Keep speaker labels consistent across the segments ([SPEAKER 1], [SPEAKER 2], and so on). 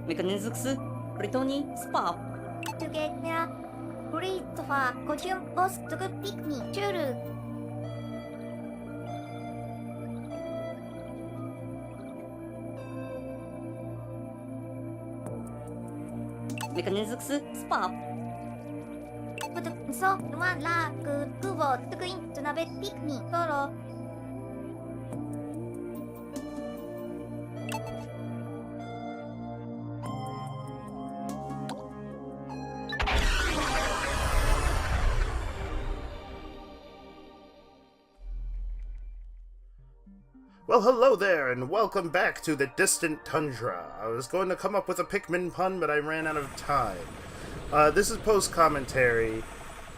[SPEAKER 1] Mechanisms, Brittany, Spap.
[SPEAKER 2] Together, Christopher, Costume, Post, Pikmin, Churu.
[SPEAKER 1] Mechanisms, Spap.
[SPEAKER 2] So, Mala, Kubo, Tukuin, Tunabe, Pikmin, Solo.
[SPEAKER 3] Well, hello there, and welcome back to the Distant Tundra. I was going to come up with a Pikmin pun, but I ran out of time. This is post-commentary.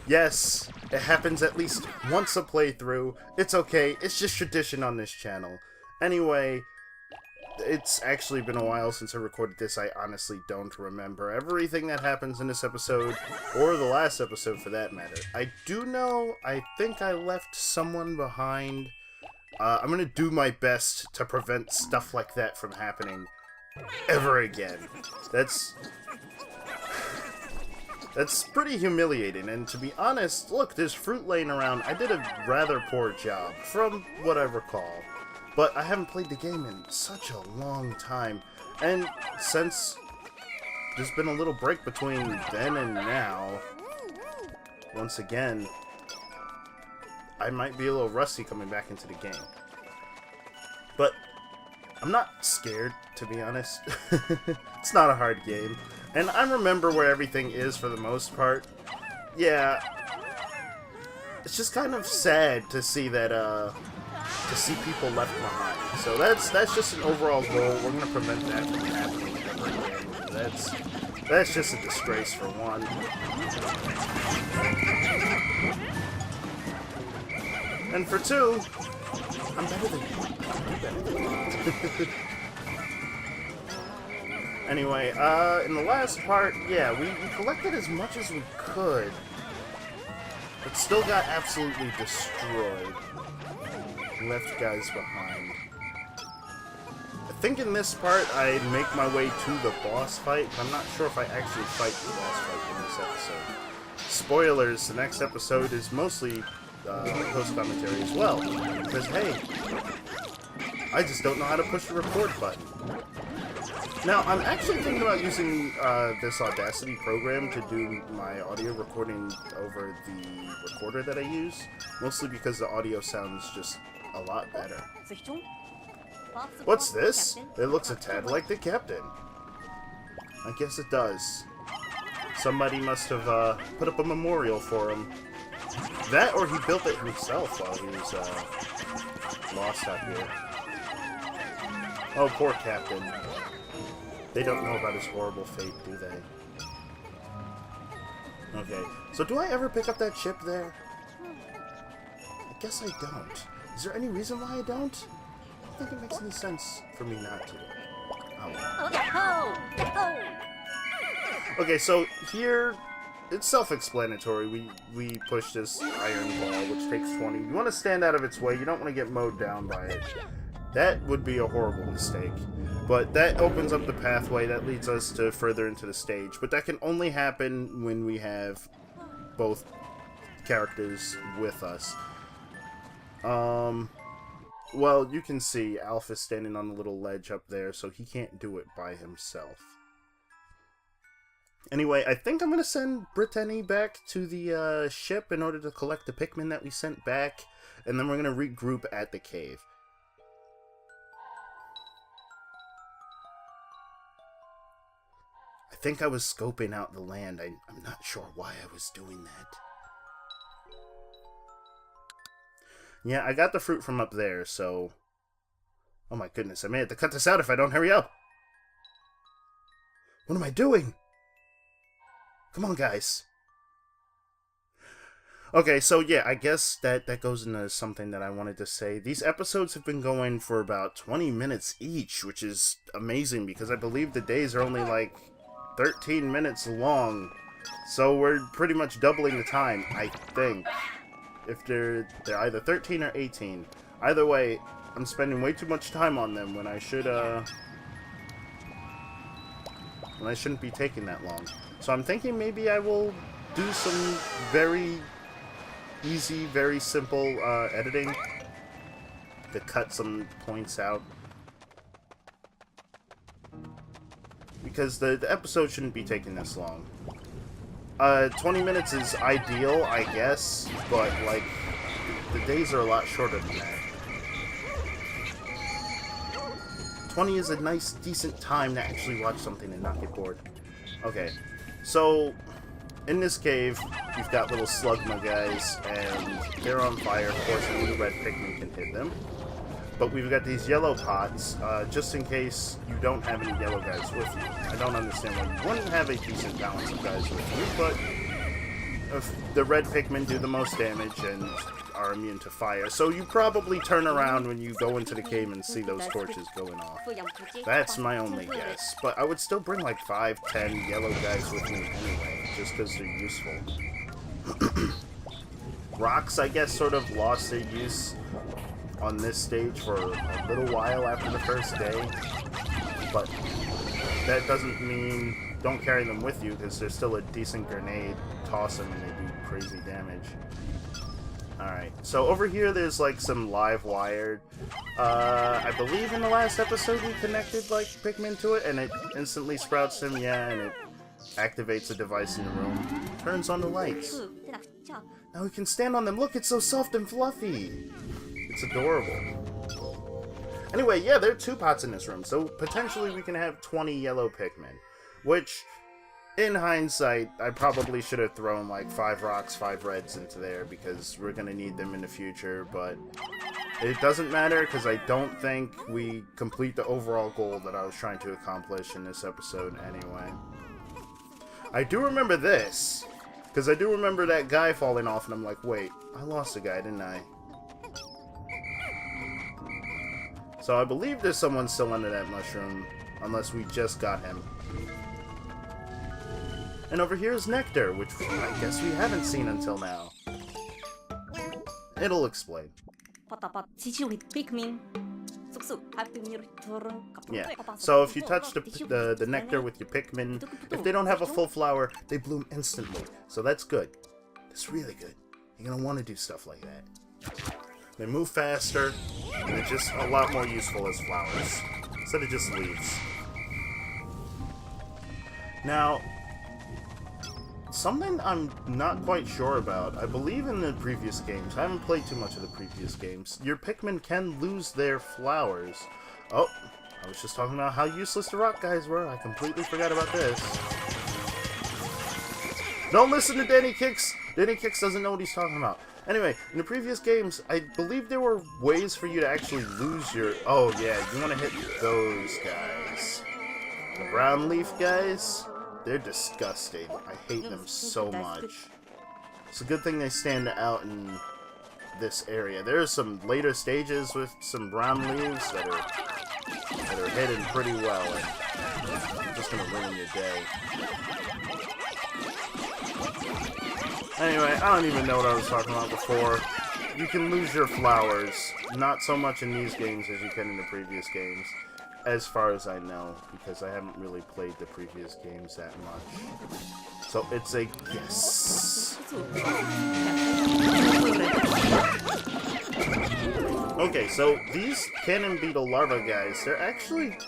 [SPEAKER 3] Yes, it happens at least once a playthrough. It's okay, it's just tradition on this channel. Anyway, it's actually been a while since I recorded this. I honestly don't remember everything that happens in this episode, or the last episode for that matter. I do know, I think I left someone behind. I'm gonna do my best to prevent stuff like that from happening ever again. That's pretty humiliating, and to be honest, look, there's fruit laying around. I did a rather poor job, from what I recall. But I haven't played the game in such a long time, and since there's been a little break between then and now, once again, I might be a little rusty coming back into the game. But I'm not scared, to be honest. It's not a hard game. And I remember where everything is for the most part. Yeah. It's just kind of sad to see that, to see people left behind. So that's just an overall goal. We're gonna prevent that from happening ever again. That's just a disgrace for one. And for two, I'm better than you. Anyway, in the last part, yeah, we collected as much as we could, but still got absolutely destroyed. Left guys behind. I think in this part, I make my way to the boss fight, but I'm not sure if I actually fight the boss fight in this episode. Spoilers, the next episode is mostly post-commentary as well, because hey, I just don't know how to push the record button. Now, I'm actually thinking about using this Audacity program to do my audio recording over the recorder that I use, mostly because the audio sounds just a lot better. What's this? It looks a tad like the captain. I guess it does. Somebody must have put up a memorial for him. That, or he built it himself while he was lost out here. Oh, poor Captain. They don't know about his horrible fate, do they? Okay, so do I ever pick up that chip there? I guess I don't. Is there any reason why I don't? I don't think it makes any sense for me not to. Oh. Okay, so here, it's self-explanatory. We push this iron ball, which takes 20. You want to stand out of its way. You don't want to get mowed down by it. That would be a horrible mistake. But that opens up the pathway that leads us to further into the stage. But that can only happen when we have both characters with us. Well, you can see Alpha's standing on the little ledge up there, so he can't do it by himself. Anyway, I think I'm going to send Brittany back to the ship in order to collect the Pikmin that we sent back, and then we're going to regroup at the cave. I think I was scoping out the land. I'm not sure why I was doing that. Yeah, I got the fruit from up there, so... Oh my goodness, I may have to cut this out if I don't hurry up! What am I doing? Come on, guys. Okay, so yeah, I guess that goes into something that I wanted to say. These episodes have been going for about 20 minutes each, which is amazing because I believe the days are only like 13 minutes long. So we're pretty much doubling the time, I think. If they're either 13 or 18. Either way, I'm spending way too much time on them when I should and I shouldn't be taking that long. So I'm thinking maybe I will do some very easy, very simple editing to cut some points out. Because the episode shouldn't be taking this long. 20 minutes is ideal, I guess, but, like, the days are a lot shorter than that. 20 is a nice, decent time to actually watch something and not get bored. Okay, so, in this cave, you've got little slugma guys, and they're on fire. Of course, only the red Pikmin can hit them. But we've got these yellow pots, just in case you don't have any yellow guys with you. I don't understand why you wouldn't have a decent balance of guys with you, but the red Pikmin do the most damage and are immune to fire. So you probably turn around when you go into the cave and see those torches going off. That's my only guess. But I would still bring like 5, 10 yellow guys with me anyway, just because they're useful. Rocks, I guess, sort of lost their use on this stage for a little while after the first day, but that doesn't mean don't carry them with you, because they're still a decent grenade. Toss them and they do crazy damage. Alright, so over here there's like some live wire. I believe in the last episode we connected like Pikmin to it and it instantly sprouts him, yeah, and it activates a device in the room. Turns on the lights. Now we can stand on them. Look, it's so soft and fluffy. It's adorable. Anyway, yeah, there are 2 pots in this room, so potentially we can have 20 yellow Pikmin. Which, in hindsight, I probably should have thrown like 5 rocks, 5 reds into there, because we're going to need them in the future, but it doesn't matter, because I don't think we complete the overall goal that I was trying to accomplish in this episode anyway. I do remember this, because I do remember that guy falling off, and I'm like, wait, I lost a guy, didn't I? So I believe there's someone still under that mushroom, unless we just got him. And over here is Nectar, which I guess we haven't seen until now. It'll explain. Yeah, so if you touch the nectar with your Pikmin, if they don't have a full flower, they bloom instantly. So that's good. That's really good. You're gonna want to do stuff like that. They move faster, and they're just a lot more useful as flowers, instead of just leaves. Now, something I'm not quite sure about. I believe in the previous games, I haven't played too much of the previous games, your Pikmin can lose their flowers. Oh, I was just talking about how useless the rock guys were. I completely forgot about this. Don't listen to Dannykicks! Dannykicks doesn't know what he's talking about. Anyway, in the previous games, I believe there were ways for you to actually lose your... Oh yeah, you want to hit those guys. The brown leaf guys? They're disgusting. I hate them so much. It's a good thing they stand out in this area. There are some later stages with some brown leaves that are hidden pretty well, and I'm just gonna ruin your day. Anyway, I don't even know what I was talking about before. You can lose your flowers, not so much in these games as you can in the previous games. As far as I know, because I haven't really played the previous games that much. So it's a guess. Okay, so these cannon beetle larva guys, they're actually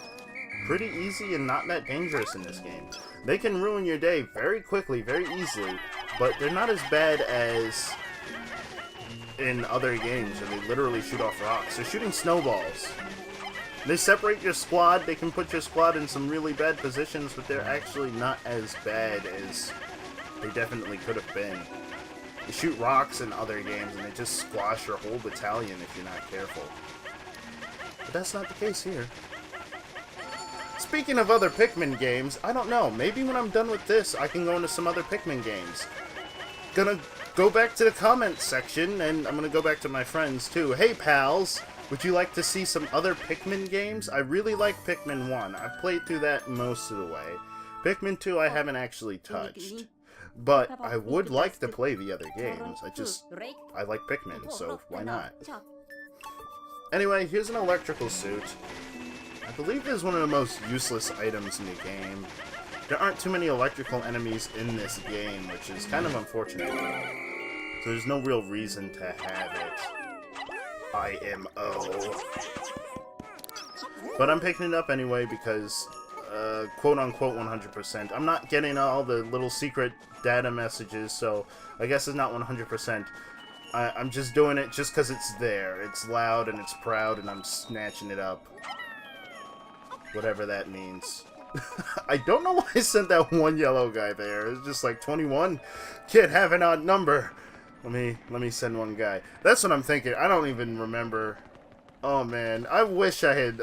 [SPEAKER 3] pretty easy and not that dangerous in this game. They can ruin your day very quickly, very easily, but they're not as bad as in other games where they literally shoot off rocks. They're shooting snowballs. They separate your squad, they can put your squad in some really bad positions, but they're actually not as bad as they definitely could have been. They shoot rocks in other games and they just squash your whole battalion if you're not careful. But that's not the case here. Speaking of other Pikmin games, I don't know, maybe when I'm done with this, I can go into some other Pikmin games. Gonna go back to the comments section, and I'm gonna go back to my friends too. Hey pals! Would you like to see some other Pikmin games? I really like Pikmin 1. I've played through that most of the way. Pikmin 2 I haven't actually touched. But I would like to play the other games. I like Pikmin, so why not? Anyway, here's an electrical suit. I believe this is one of the most useless items in the game. there aren't too many electrical enemies in this game, which is kind of unfortunate. So there's no real reason to have it. IMO. But I'm picking it up anyway because, quote-unquote 100%. I'm not getting all the little secret data messages, so I guess it's not 100%. I'm just doing it just because it's there. It's loud and it's proud, and I'm snatching it up. Whatever that means. I don't know why I sent that one yellow guy there. It's just like 21. Can't have an odd number. Let me send one guy. That's what I'm thinking. I don't even remember. Oh man, I wish I had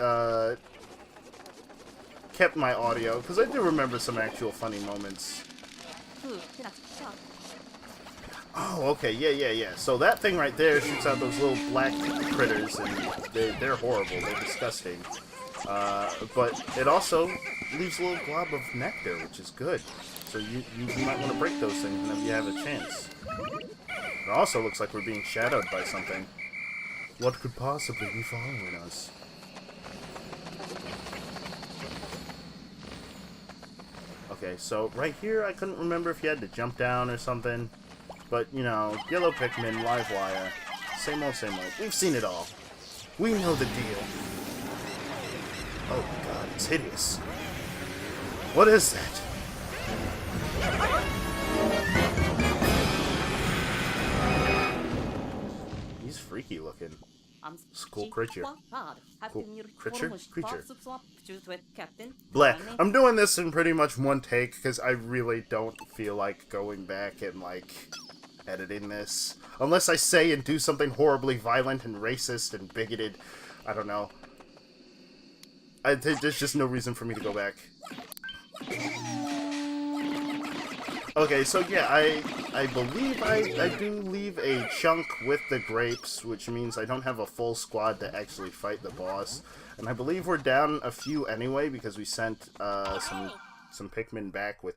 [SPEAKER 3] kept my audio, because I do remember some actual funny moments. Oh, okay, yeah. So that thing right there shoots out those little black critters, and they're horrible. They're disgusting. But it also leaves a little glob of nectar, which is good. So you might want to break those things whenever you have a chance. It also looks like we're being shadowed by something. What could possibly be following us? Okay, so right here, I couldn't remember if you had to jump down or something. But, you know, yellow Pikmin, live wire. Same old, same old. We've seen it all. We know the deal. Oh god, it's hideous. What is that? He's freaky looking. Cool creature. Cool creature. Blah. I'm doing this in pretty much one take because I really don't feel like going back and, like, editing this. Unless I say and do something horribly violent and racist and bigoted. I don't know. There's just no reason for me to go back. Okay, so yeah, I believe I do leave a chunk with the grapes, which means I don't have a full squad to actually fight the boss. And I believe we're down a few anyway, because we sent some Pikmin back with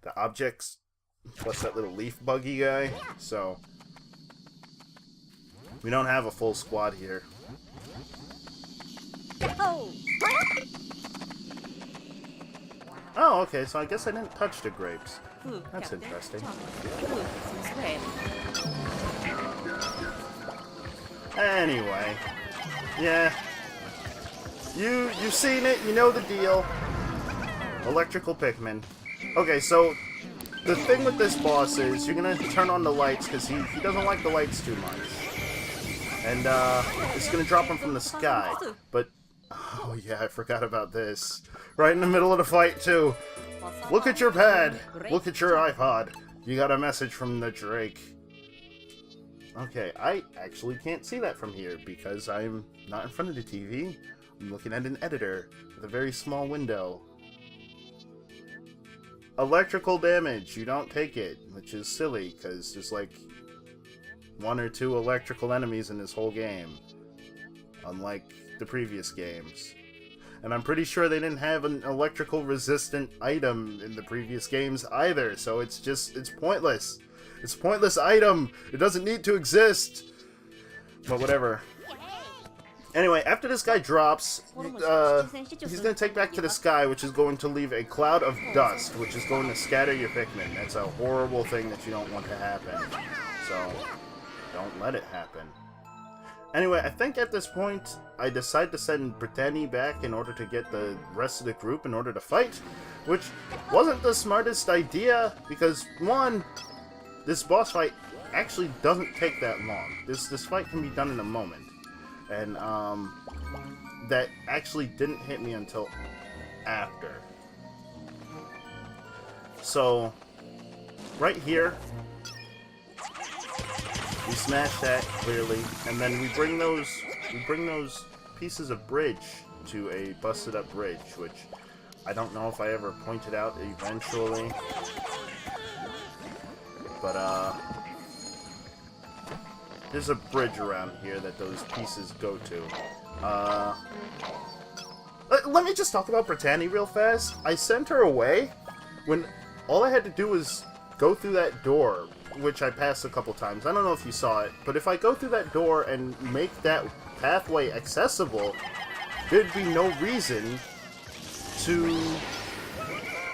[SPEAKER 3] the objects, plus that little leaf buggy guy, so we don't have a full squad here. Oh, okay, so I guess I didn't touch the grapes. That's interesting. Anyway, yeah, you've seen it, you know the deal. Electrical Pikmin. Okay, so the thing with this boss is you're gonna turn on the lights because he doesn't like the lights too much, and it's gonna drop him from the sky. But oh yeah, I forgot about this. Right in the middle of the fight too. Look at your pad! Look at your iPod! You got a message from the Drake. Okay, I actually can't see that from here because I'm not in front of the TV. I'm looking at an editor with a very small window. Electrical damage, you don't take it, which is silly because there's like 1 or 2 electrical enemies in this whole game, unlike the previous games. And I'm pretty sure they didn't have an electrical resistant item in the previous games either, so it's pointless. It's a pointless item. It doesn't need to exist. But whatever. Anyway, after this guy drops, he's going to take back to the sky, which is going to leave a cloud of dust, which is going to scatter your Pikmin. That's a horrible thing that you don't want to happen. So, don't let it happen. Anyway, I think at this point, I decide to send Brittany back in order to get the rest of the group in order to fight, which wasn't the smartest idea, because, one, this boss fight actually doesn't take that long. This fight can be done in a moment. And, that actually didn't hit me until after. So, right here, we smash that, clearly, and then we bring those pieces of bridge to a busted up bridge, which I don't know if I ever pointed out eventually. But, there's a bridge around here that those pieces go to. Let me just talk about Brittany real fast. I sent her away when all I had to do was go through that door, which I passed a couple times. I don't know if you saw it, but if I go through that door and make that pathway accessible, there'd be no reason to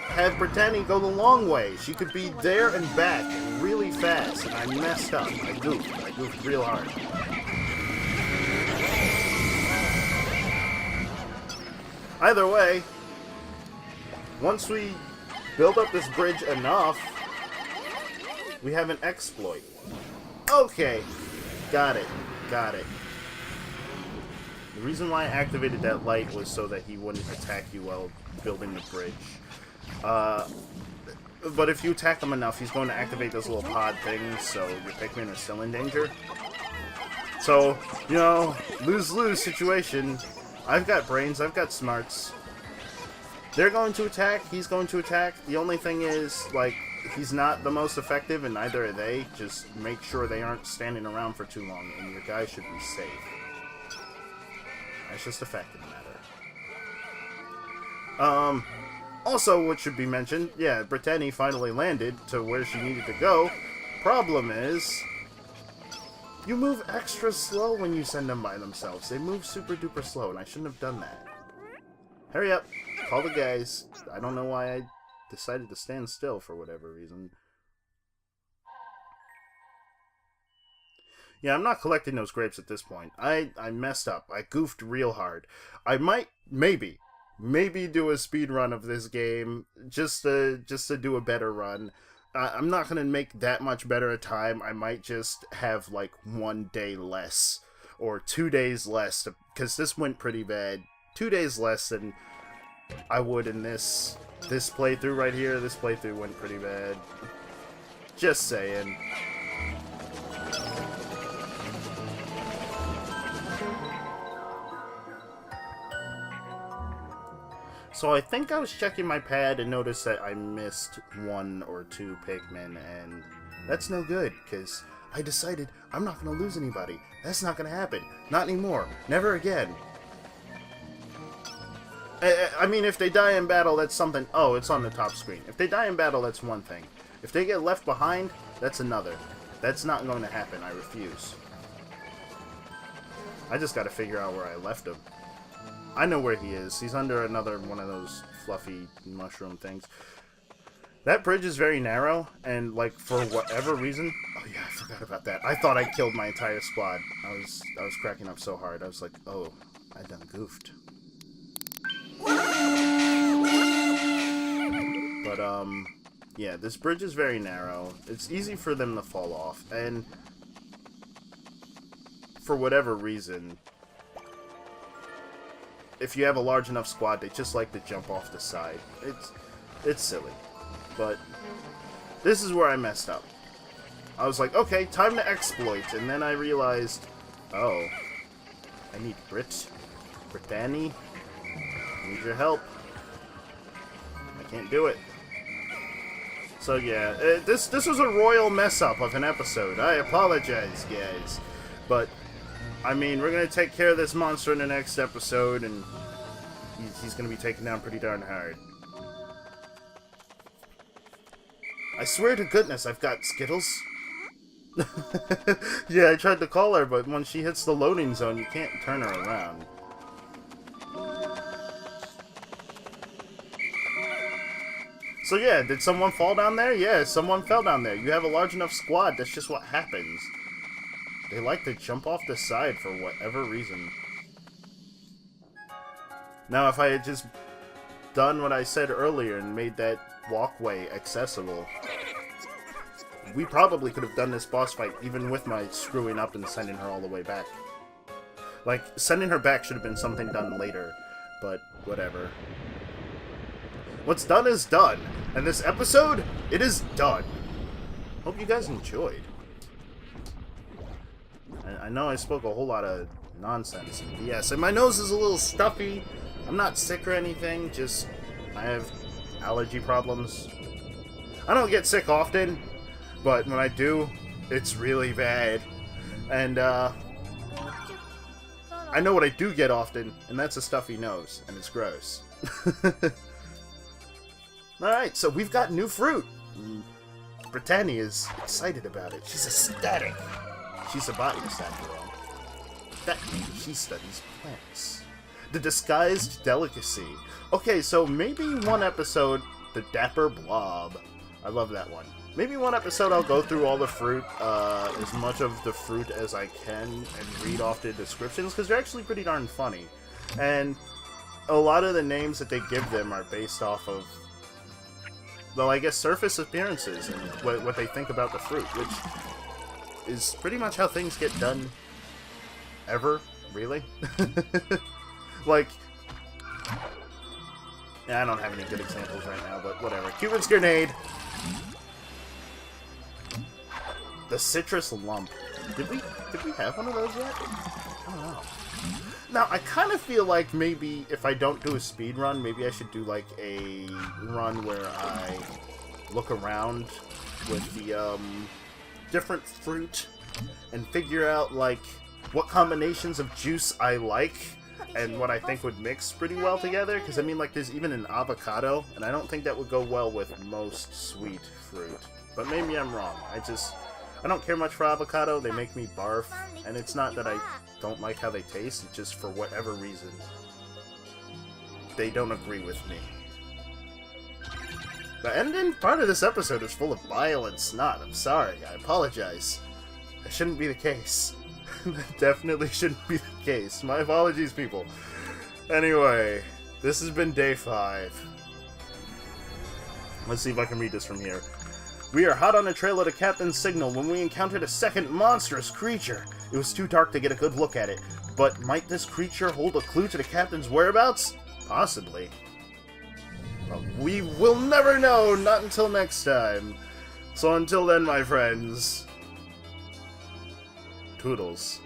[SPEAKER 3] have Brittany go the long way. She could be there and back really fast, and I messed up. I goofed real hard. Either way, once we build up this bridge enough, we have an exploit. Okay, got it. The reason why I activated that light was so that he wouldn't attack you while building the bridge. But if you attack him enough, he's going to activate those little pod things, so your Pikmin are still in danger. So, you know, lose-lose situation. I've got brains, I've got smarts. They're going to attack, he's going to attack. The only thing is, like, he's not the most effective, and neither are they. Just make sure they aren't standing around for too long, and your guy should be safe. That's just a fact of the matter. Also, what should be mentioned, yeah, Brittany finally landed to where she needed to go. Problem is, you move extra slow when you send them by themselves. They move super duper slow, and I shouldn't have done that. Hurry up. Call the guys. I don't know why I decided to stand still for whatever reason. Yeah, I'm not collecting those grapes at this point. I messed up. I goofed real hard. I might, maybe do a speed run of this game just to do a better run. I'm not going to make that much better a time. I might just have like 1 day less or 2 days less because this went pretty bad. 2 days less than I would in this playthrough right here. This playthrough went pretty bad. Just saying. So I think I was checking my pad and noticed that I missed 1 or 2 Pikmin, and that's no good, because I decided I'm not going to lose anybody. That's not going to happen. Not anymore. Never again. I mean, if they die in battle, that's something... Oh, it's on the top screen. If they die in battle, that's one thing. If they get left behind, that's another. That's not going to happen. I refuse. I just got to figure out where I left him. I know where he is. He's under another one of those fluffy mushroom things. That bridge is very narrow, and, like, for whatever reason... Oh, yeah, I forgot about that. I thought I killed my entire squad. I was cracking up so hard. I was like, oh, I done goofed. But, yeah, this bridge is very narrow. It's easy for them to fall off, and for whatever reason... If you have a large enough squad, they just like to jump off the side. It's silly. But this is where I messed up. I was like, okay, time to exploit. And then I realized, oh, I need Brittany. I need your help. I can't do it. So yeah, this was a royal mess up of an episode. I apologize, guys. But I mean, we're going to take care of this monster in the next episode, and he's going to be taken down pretty darn hard. I swear to goodness, I've got Skittles. Yeah, I tried to call her, but when she hits the loading zone, you can't turn her around. So yeah, did someone fall down there? Yeah, someone fell down there. You have a large enough squad, that's just what happens. They like to jump off the side for whatever reason. Now, if I had just done what I said earlier and made that walkway accessible, we probably could have done this boss fight even with my screwing up and sending her all the way back. Like, sending her back should have been something done later, but whatever. What's done is done, and this episode, it is done. Hope you guys enjoyed. I know I spoke a whole lot of nonsense and BS, and my nose is a little stuffy. I'm not sick or anything, just I have allergy problems. I don't get sick often, but when I do, it's really bad. And I know what I do get often, and that's a stuffy nose, and it's gross. Alright, so we've got new fruit. Brittany is excited about it. She's ecstatic. She's a botanist, after all. That means she studies plants. The disguised delicacy. Okay, so maybe one episode The Dapper Blob. I love that one. Maybe one episode I'll go through all the fruit, as much of the fruit as I can, and read off the descriptions, because they're actually pretty darn funny. And a lot of the names that they give them are based off of, well, I guess surface appearances and what they think about the fruit, which is pretty much how things get done ever, really. Like, I don't have any good examples right now, but whatever. Cupid's Grenade. The Citrus Lump. Did we have one of those yet? I don't know. Now, I kind of feel like maybe if I don't do a speed run, maybe I should do like a run where I look around with the different fruit and figure out like what combinations of juice I like and what I think would mix pretty well together. Because I mean, like, there's even an avocado, and I don't think that would go well with most sweet fruit. But maybe I'm wrong. I don't care much for avocado. They make me barf, and it's not that I don't like how they taste. It's just for whatever reason they don't agree with me. The ending part of this episode is full of bile and snot. I'm sorry. I apologize. That shouldn't be the case. That definitely shouldn't be the case. My apologies, people. Anyway, this has been day 5. Let's see if I can read this from here. We are hot on the trail of the captain's signal when we encountered a second monstrous creature. It was too dark to get a good look at it, but might this creature hold a clue to the captain's whereabouts? Possibly. But we will never know, not until next time. So until then, my friends, toodles.